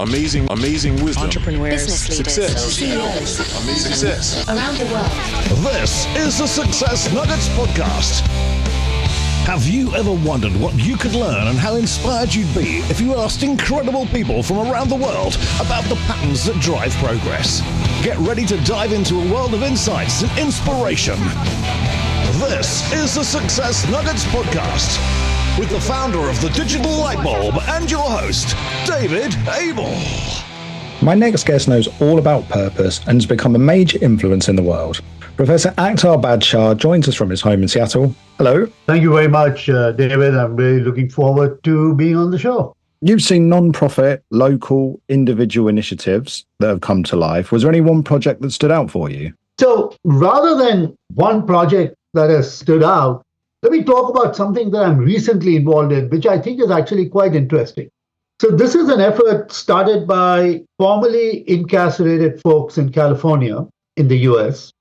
amazing wisdom, entrepreneurs, business leaders, success, CEOs, amazing success around the world. This is the Success Nuggets Podcast. Have you ever wondered what you could learn and how inspired you'd be if you asked incredible people from around the world about the patterns that drive progress? Get ready to dive into a world of insights and inspiration. This is the Success Nuggets Podcast with the founder of the Digital Light Bulb and your host, David Abel. My next guest knows all about purpose and has become a major influence in the world. Professor Akhtar Badshah joins us from his home in Seattle. Hello. Thank you very much, David. I'm really looking forward to being on the show. You've seen non-profit, local, individual initiatives that have come to life. Was there any one project that stood out for you? So rather than one project that has stood out, let me talk about something that I'm recently involved in, which I think is actually quite interesting. So this is an effort started by formerly incarcerated folks in California, in the US,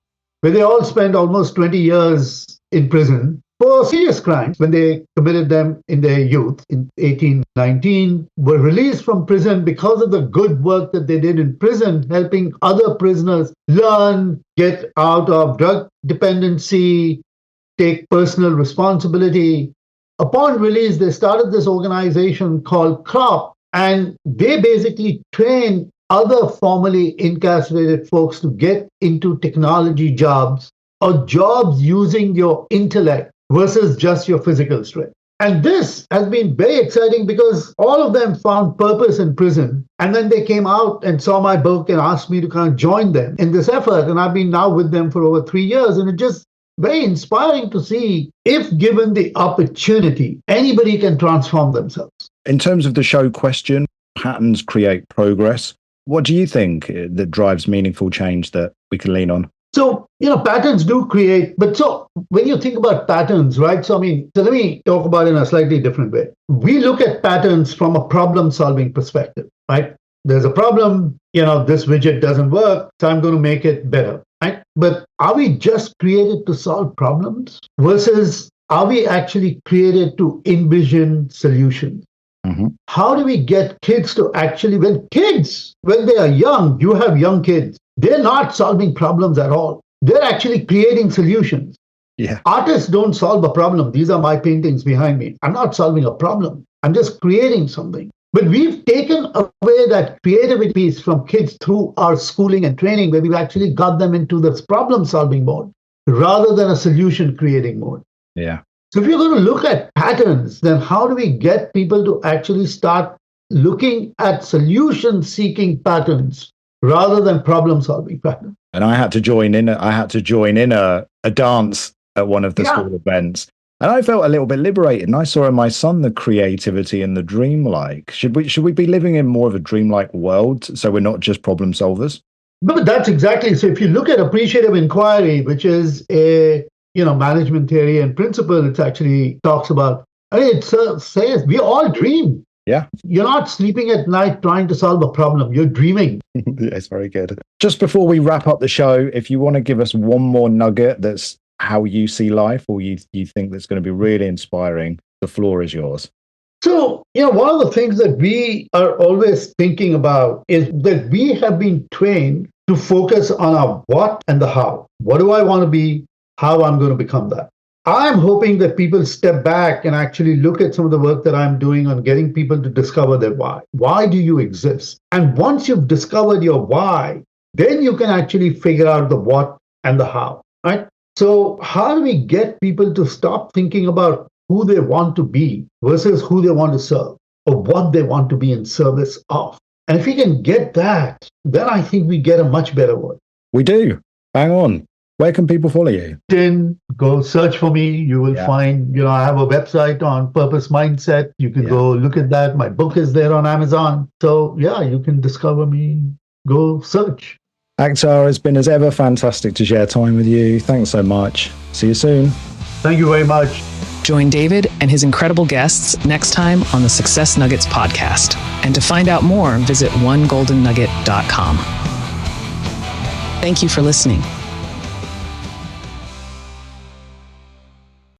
where they all spent almost 20 years in prison for serious crimes when they committed them in their youth, in 18, 19, were released from prison because of the good work that they did in prison, helping other prisoners learn, get out of drug dependency, take personal responsibility. Upon release, they started this organization called CROP, and they basically train other formerly incarcerated folks to get into technology jobs or jobs using your intellect versus just your physical strength. And this has been very exciting because all of them found purpose in prison. And then they came out and saw my book and asked me to kind of join them in this effort. And I've been now with them for over 3 years. And it just very inspiring to see, if given the opportunity, anybody can transform themselves. In terms of the show question, patterns create progress. What do you think that drives meaningful change that we can lean on? So, patterns do create, but so when you think about patterns, right? So let me talk about it in a slightly different way. We look at patterns from a problem-solving perspective, right? There's a problem, this widget doesn't work, so I'm going to make it better. Right? But are we just created to solve problems versus are we actually created to envision solutions? Mm-hmm. How do we get kids to actually, when they are young, you have young kids, they're not solving problems at all. They're actually creating solutions. Yeah. Artists don't solve a problem. These are my paintings behind me. I'm not solving a problem. I'm just creating something. But we've taken away that creativity piece from kids through our schooling and training, where we've actually got them into this problem-solving mode rather than a solution-creating mode. Yeah. So if you're going to look at patterns, then how do we get people to actually start looking at solution-seeking patterns rather than problem-solving patterns? And I had to join in a dance at one of the school events. And I felt a little bit liberated. And I saw in my son the creativity and the dreamlike. Should we be living in more of a dreamlike world so we're not just problem solvers? But that's exactly. So if you look at appreciative inquiry, which is a management theory and principle, it actually talks about, it says we all dream. Yeah. You're not sleeping at night trying to solve a problem. You're dreaming. It's very good. Just before we wrap up the show, if you want to give us one more nugget that's how you see life, or you think that's going to be really inspiring, the floor is yours. So, one of the things that we are always thinking about is that we have been trained to focus on our what and the how. What do I want to be? How I'm going to become that. I'm hoping that people step back and actually look at some of the work that I'm doing on getting people to discover their why. Why do you exist? And once you've discovered your why, then you can actually figure out the what and the how, right? So how do we get people to stop thinking about who they want to be versus who they want to serve, or what they want to be in service of? And if we can get that, then I think we get a much better world. We do. Bang on. Where can people follow you? Then go search for me. You will find, I have a website on purpose mindset. You can go look at that. My book is there on Amazon. So you can discover me. Go search. Akthar, it's been as ever fantastic to share time with you. Thanks so much. See you soon. Thank you very much. Join David and his incredible guests next time on the Success Nuggets podcast. And to find out more, visit onegoldennugget.com. Thank you for listening.